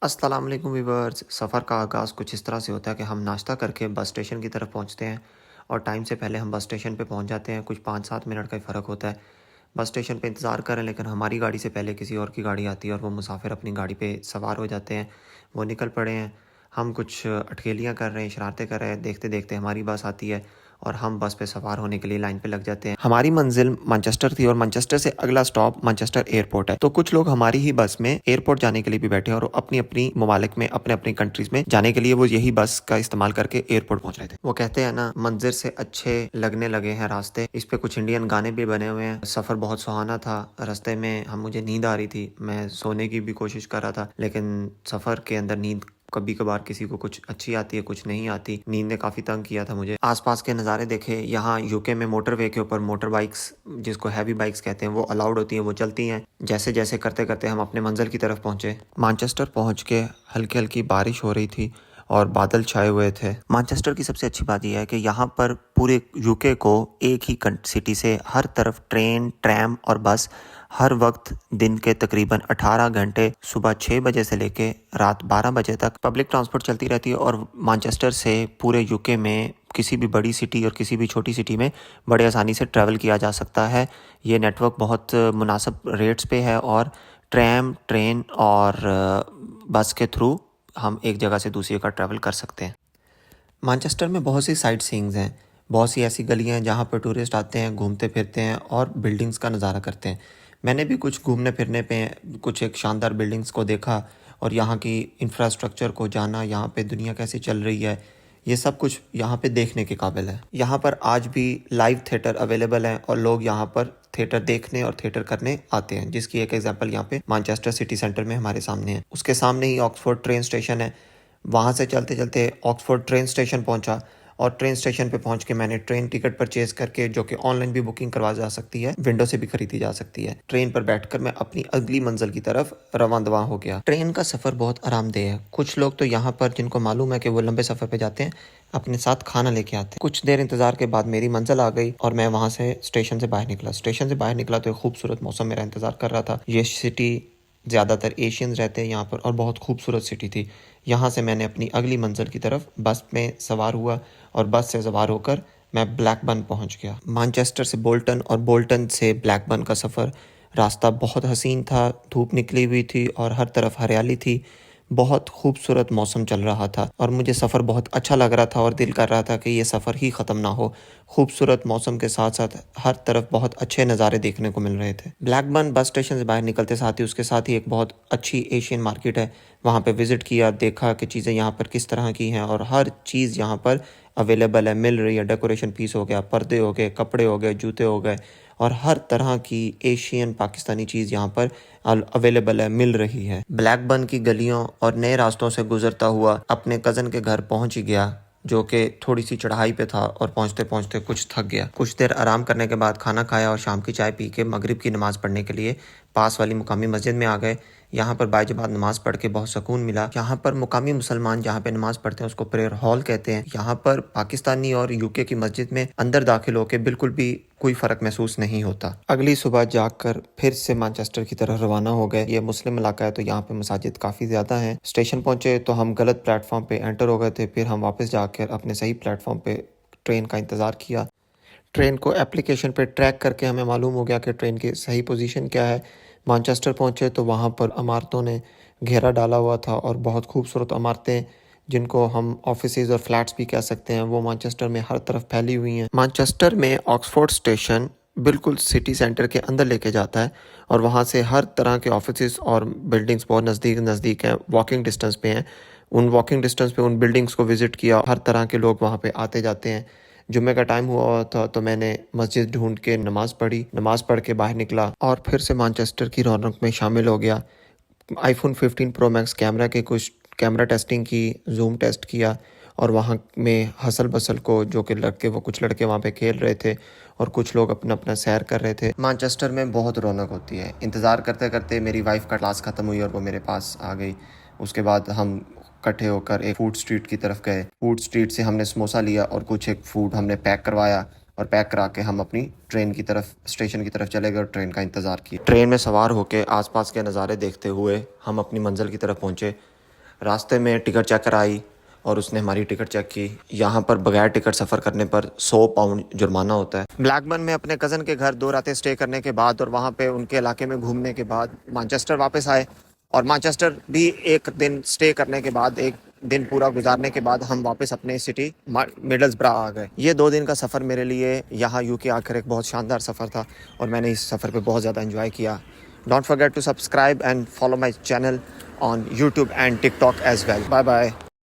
अस्सलाम वालेकुम व्यूअर्स। सफ़र का आगाज़ कुछ इस तरह से होता है कि हम नाश्ता करके बस स्टेशन की तरफ पहुंचते हैं और टाइम से पहले हम बस स्टेशन पे पहुंच जाते हैं। कुछ 5-7 मिनट का ही फ़र्क होता है। बस स्टेशन पे इंतज़ार करें, लेकिन हमारी गाड़ी से पहले किसी और की गाड़ी आती है और वो मुसाफिर अपनी गाड़ी पे सवार हो जाते हैं। वो निकल पड़े हैं। हम कुछ अटखेलियाँ कर रहे हैं, शरारतें कर रहे हैं। देखते देखते हमारी बस आती है और हम बस पे सवार होने के लिए लाइन पे लग जाते हैं। हमारी मंजिल मैनचेस्टर थी और मैनचेस्टर से अगला स्टॉप मैनचेस्टर एयरपोर्ट है। तो कुछ लोग हमारी ही बस में एयरपोर्ट जाने के लिए भी बैठे हैं और अपनी अपनी ममालिक में, अपने अपनी कंट्रीज में जाने के लिए वो यही बस का इस्तेमाल करके एयरपोर्ट पहुंच रहे थे। वो कहते हैं ना, मंजिल से अच्छे लगने लगे हैं रास्ते। इस पे कुछ इंडियन गाने भी बने हुए हैं। सफर बहुत सुहाना था। रास्ते में मुझे नींद आ रही थी। मैं सोने की भी कोशिश कर रहा था, लेकिन सफर के अंदर नींद कभी कभार किसी को कुछ अच्छी आती है, कुछ नहीं आती। नींद ने काफ़ी तंग किया था मुझे। आसपास के नज़ारे देखे। यहाँ यूके में मोटरवे के ऊपर मोटर बाइक्स, जिसको हैवी बाइक्स कहते हैं, वो अलाउड होती हैं, वो चलती हैं। जैसे जैसे करते करते हम अपने मंजिल की तरफ पहुँचे। मैनचेस्टर पहुँच के हल्की हल्की बारिश हो रही थी और बादल छाए हुए थे। मैनचेस्टर की सबसे अच्छी बात यह है कि यहाँ पर पूरे यूके को एक ही सिटी से हर तरफ ट्रेन, ट्रैम और बस हर वक्त दिन के तकरीबन 18 घंटे सुबह 6 बजे से लेके रात 12 बजे तक पब्लिक ट्रांसपोर्ट चलती रहती है। और मैनचेस्टर से पूरे यूके में किसी भी बड़ी सिटी और किसी भी छोटी सिटी में बड़े आसानी से ट्रैवल किया जा सकता है। ये नेटवर्क बहुत मुनासिब रेट्स पे है और ट्रैम, ट्रेन और बस के थ्रू हम एक जगह से दूसरी जगह ट्रैवल कर सकते हैं। मैनचेस्टर में बहुत सी साइट सीइंग्स हैं। बहुत सी ऐसी गलियां हैं जहाँ पर टूरिस्ट आते हैं, घूमते फिरते हैं और बिल्डिंग्स का नज़ारा करते हैं। मैंने भी कुछ घूमने फिरने पे कुछ एक शानदार बिल्डिंग्स को देखा और यहाँ की इंफ्रास्ट्रक्चर को जाना, यहाँ पे दुनिया कैसी चल रही है, ये सब कुछ यहाँ पे देखने के काबिल है। यहाँ पर आज भी लाइव थिएटर अवेलेबल हैं और लोग यहाँ पर थिएटर देखने और थिएटर करने आते हैं, जिसकी एक एग्जांपल यहाँ पे मैनचेस्टर सिटी सेंटर में हमारे सामने है। उसके सामने ही ऑक्सफोर्ड ट्रेन स्टेशन है। वहाँ से चलते चलते ऑक्सफोर्ड ट्रेन स्टेशन पहुँचा और ट्रेन स्टेशन पे पहुँच के मैंने ट्रेन टिकट परचेज करके, जो कि ऑनलाइन भी बुकिंग करवा जा सकती है, विंडो से भी खरीदी जा सकती है, ट्रेन पर बैठकर मैं अपनी अगली मंजिल की तरफ रवां दवा हो गया। ट्रेन का सफ़र बहुत आरामदेह है। कुछ लोग तो यहाँ पर, जिनको मालूम है कि वो लंबे सफ़र पे जाते हैं, अपने साथ खाना लेके आते हैं। कुछ देर इंतज़ार के बाद मेरी मंजिल आ गई और मैं वहाँ से स्टेशन से बाहर निकला। स्टेशन से बाहर निकला तो एक खूबसूरत मौसम मेरा इंतज़ार कर रहा था। ये सिटी, ज़्यादातर एशियंस रहते हैं यहाँ पर और बहुत खूबसूरत सिटी थी। यहाँ से मैंने अपनी अगली मंजिल की तरफ बस में सवार हुआ और बस से सवार होकर मैं ब्लैकबर्न पहुँच गया। मैनचेस्टर से बोल्टन और बोल्टन से ब्लैकबर्न का सफ़र, रास्ता बहुत हसीन था। धूप निकली हुई थी और हर तरफ हरियाली थी। बहुत खूबसूरत मौसम चल रहा था और मुझे सफ़र बहुत अच्छा लग रहा था और दिल कर रहा था कि ये सफ़र ही ख़त्म ना हो। खूबसूरत मौसम के साथ साथ हर तरफ बहुत अच्छे नज़ारे देखने को मिल रहे थे। ब्लैकबर्न बस स्टेशन से बाहर निकलते साथ ही उसके साथ ही एक बहुत अच्छी एशियन मार्केट है। वहाँ पे विज़िट किया, देखा कि चीज़ें यहाँ पर किस तरह की हैं और हर चीज़ यहाँ पर अवेलेबल है, मिल रही है। डेकोरेशन पीस हो गया, पर्दे हो गए, कपड़े हो गए, जूते हो गए और हर तरह की एशियन पाकिस्तानी चीज़ यहाँ पर अवेलेबल है, मिल रही है। ब्लैकबर्न की गलियों और नए रास्तों से गुजरता हुआ अपने कज़न के घर पहुँच ही गया, जो कि थोड़ी सी चढ़ाई पे था और पहुँचते पहुँचते कुछ थक गया। कुछ देर आराम करने के बाद खाना खाया और शाम की चाय पी के मगरिब की नमाज़ पढ़ने के लिए पास वाली मुकामी मस्जिद में आ गए। यहाँ पर बाजमात नमाज़ पढ़ के बहुत सुकून मिला। यहाँ पर मुकामी मुसलमान जहाँ पे नमाज़ पढ़ते हैं उसको प्रेयर हॉल कहते हैं। यहाँ पर पाकिस्तानी और यूके की मस्जिद में अंदर दाखिल होकर बिल्कुल भी कोई फ़र्क महसूस नहीं होता। अगली सुबह जागकर फिर से मैनचेस्टर की तरफ रवाना हो गए। ये मुस्लिम इलाका है तो यहाँ पे मसाजिद काफ़ी ज़्यादा हैं। स्टेशन पहुँचे तो हम गलत प्लेटफॉर्म पे एंटर हो गए थे। फिर हम वापस जाकर अपने सही प्लेटफॉर्म पे ट्रेन का इंतज़ार किया। ट्रेन को एप्लीकेशन पे ट्रैक करके हमें मालूम हो गया कि ट्रेन की सही पोजीशन क्या है। मैनचेस्टर पहुंचे तो वहाँ पर इमारतों ने घेरा डाला हुआ था और बहुत खूबसूरत इमारतें, जिनको हम ऑफिसेज और फ्लैट्स भी कह सकते हैं, वो मैनचेस्टर में हर तरफ फैली हुई हैं। मैनचेस्टर में ऑक्सफोर्ड स्टेशन बिल्कुल सिटी सेंटर के अंदर लेके जाता है और वहाँ से हर तरह के ऑफिसेज और बिल्डिंग्स बहुत नज़दीक नज़दीक हैं, वॉकिंग डिस्टेंस पे हैं। उन वॉकिंग डिस्टेंस पे उन बिल्डिंग्स को विज़िट किया। हर तरह के लोग वहाँ पे आते जाते हैं। जुम्मे का टाइम हुआ था तो मैंने मस्जिद ढूंढ के नमाज़ पढ़ी। नमाज़ पढ़ के बाहर निकला और फिर से मैनचेस्टर की रौनक में शामिल हो गया। आईफोन 15 प्रो मैक्स कैमरा के कुछ कैमरा टेस्टिंग की, जूम टेस्ट किया और वहाँ में हसल बसल को, जो कि कुछ लड़के वहाँ पे खेल रहे थे और कुछ लोग अपना अपना सैर कर रहे थे। मैनचेस्टर में बहुत रौनक होती है। इंतज़ार करते करते मेरी वाइफ का क्लास ख़त्म हुई और वो मेरे पास आ गई। उसके बाद हम इकट्ठे होकर एक फूड स्ट्रीट की तरफ गए। फूड स्ट्रीट से हमने समोसा लिया और कुछ एक फूड हमने पैक करवाया और पैक करा के हम अपनी ट्रेन की तरफ, स्टेशन की तरफ चले गए और ट्रेन का इंतज़ार किया। ट्रेन में सवार होकर आसपास के नज़ारे देखते हुए हम अपनी मंजिल की तरफ पहुँचे। रास्ते में टिकट चेकर आई और उसने हमारी टिकट चेक की। यहाँ पर बगैर टिकट सफ़र करने पर 100 पाउंड जुर्माना होता है। ब्लैकबर्न में अपने कज़न के घर 2 रातें स्टे करने के बाद और वहाँ पे उनके इलाके में घूमने के बाद मैनचेस्टर वापस आए, और मैनचेस्टर भी एक दिन स्टे करने के बाद, एक दिन पूरा गुजारने के बाद हम वापस अपने सिटी मिडल्सब्रा आ गए। ये 2 दिन का सफ़र मेरे लिए यहाँ यूके आकर एक बहुत शानदार सफ़र था और मैंने इस सफ़र पे बहुत ज़्यादा एंजॉय किया। Don't forget to subscribe and follow my channel on YouTube and TikTok as well. Bye bye.